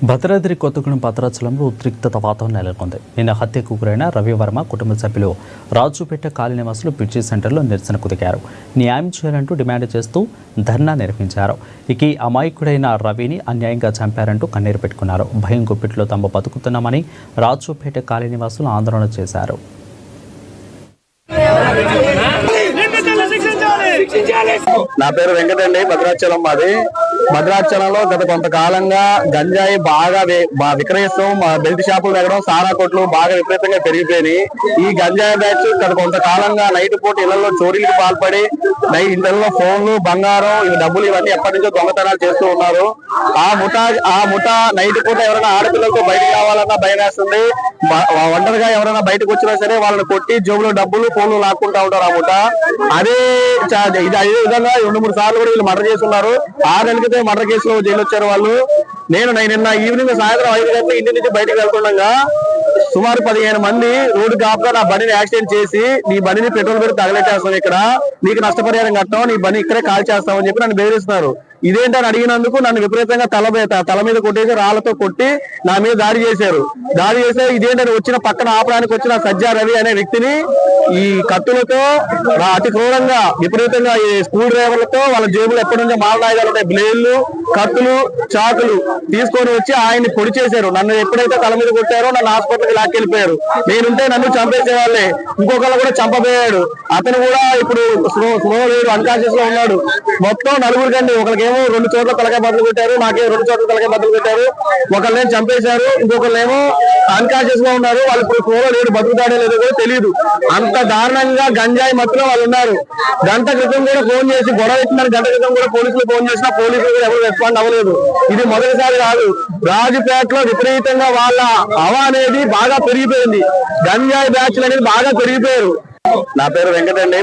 భద్రాద్రి కొత్తగూడెం భద్రాచలంలో ఉద్రిక్తత వాతావరణం నెలకొంది. నిన్న హత్యకు గురైన రవివర్మ కుటుంబ సభ్యులు రాజుపేట కాలనీ నివాసులు పిచ్చి సెంటర్లో నిరసనకు దిగారు. న్యాయం చేయాలంటూ డిమాండ్ చేస్తూ ధర్నా నిర్వహించారు. ఇక అమాయకుడైన రవిని అన్యాయంగా చంపారంటూ కన్నీరు పెట్టుకున్నారు. భయం గుప్పిట్లో తాము బతుకుతున్నామని రాజుపేట కాలనీ నివాసులు ఆందోళన చేశారు. నా పేరు వెంకట అండి. భద్రాచలం మాది. భద్రాచలంలో గత కొంతకాలంగా గంజాయి బాగా విక్రయిస్తాం, బెల్ట్ షాపులు దగ్గర సారా కొట్లు బాగా విపరీతంగా పెరిగిపోయినాయి. ఈ గంజాయి బ్యాచ్ గత కొంతకాలంగా నైట్ పూట ఇళ్లలో చోరీలకు పాల్పడి ఇంట్లో ఫోన్లు, బంగారం, డబ్బులు ఇవన్నీ ఎప్పటి నుంచో దొంగతనాలు చేస్తూ ఉన్నారు. ఆ ముఠా నైట్ పూట ఎవరైనా ఆడపిల్లలతో బయటకు రావాలన్నా భయం వేస్తుంది. ఒంటరిగా ఎవరైనా బయటకు వచ్చినా సరే వాళ్ళని కొట్టి జోబులో డబ్బులు, ఫోన్లు లాక్కుంటా ఉంటారు ఆ ముఠా. అదే విధంగా 2-3 సార్లు కూడా వీళ్ళు మర్డర్ చేస్తున్నారు. 6 నెలల క్రితం మర్డర్ కేసులో జైలు వచ్చారు వాళ్ళు. నేను నిన్న ఈవినింగ్ సాయంత్రం 5 గంటలకు ఇంటి నుంచి బయటకు వెళ్తుండగా సుమారు 15 మంది రోడ్డు కాపుగా నా బండిని యాక్సిడెంట్ చేసి, నీ బండిని పెట్రోల్ పెట్టి తగలెట్టేస్తాం, ఇక్కడ నీకు నష్టపరిహారం కట్టాం, నీ బండి ఇక్కడే కాల్ చేస్తామని చెప్పి నన్ను బెదిరిస్తున్నారు. ఇదేంటని అడిగినందుకు నన్ను విపరీతంగా తల మీద కొట్టేసి రాళ్లతో కొట్టి నా మీద దాడి చేశారు. ఇదేంటని వచ్చిన పక్కన ఆపడానికి వచ్చిన సజ్జా రవి అనే వ్యక్తిని ఈ కత్తులతో అతి క్రూరంగా విపరీతంగా ఈ స్కూల్ డ్రైవర్లతో వాళ్ళ జేబులు ఎప్పటి నుంచో మాలనాయుధాలు ఉంటాయి, బ్లేడ్లు, కత్తులు, చాకులు తీసుకొని వచ్చి ఆయన్ని పొడి చేశారు. నన్ను ఎప్పుడైతే తల మీద కొట్టారో నన్ను హాస్పిటల్కి లాక్కెళ్ళిపోయారు. నేనుంటే నన్ను చంపేసే వాళ్ళే. ఇంకొకళ్ళు కూడా చంపబోయాడు. అతను కూడా ఇప్పుడు స్లో లేడు, అన్కాన్షియస్ లో ఉన్నాడు. మొత్తం 4 కండి. ఒకరికేమో 2 చోట్ల తలకాయ బద్దలు పెట్టారు, నాకే 2 చోట్ల తలకాయ బద్దలు పెట్టారు. ఒకళ్ళేమో చంపేశారు, ఇంకొకళ్ళేమో అన్కాన్షియస్ గా ఉన్నారు. వాళ్ళు ఇప్పుడు స్లో లేడు, బతుకుతాడో లేదో కూడా తెలియదు. అంత దారుణంగా గంజాయి మత్తులో వాళ్ళు ఉన్నారు. గంట క్రితం కూడా ఫోన్ చేసి గొడవ ఇచ్చిందని గంట క్రితం కూడా పోలీసులు ఫోన్ చేసినా పోలీసులు కూడా ఎవరు రెస్పాండ్ అవ్వలేదు. ఇది మొదటిసారి కాదు. రాజుపేటలో విపరీతంగా వాళ్ళ హవా అనేది బాగా పెరిగిపోయింది. గంజాయి బ్యాచ్లు అనేది బాగా పెరిగిపోయారు. నా పేరు వెంకట అండి.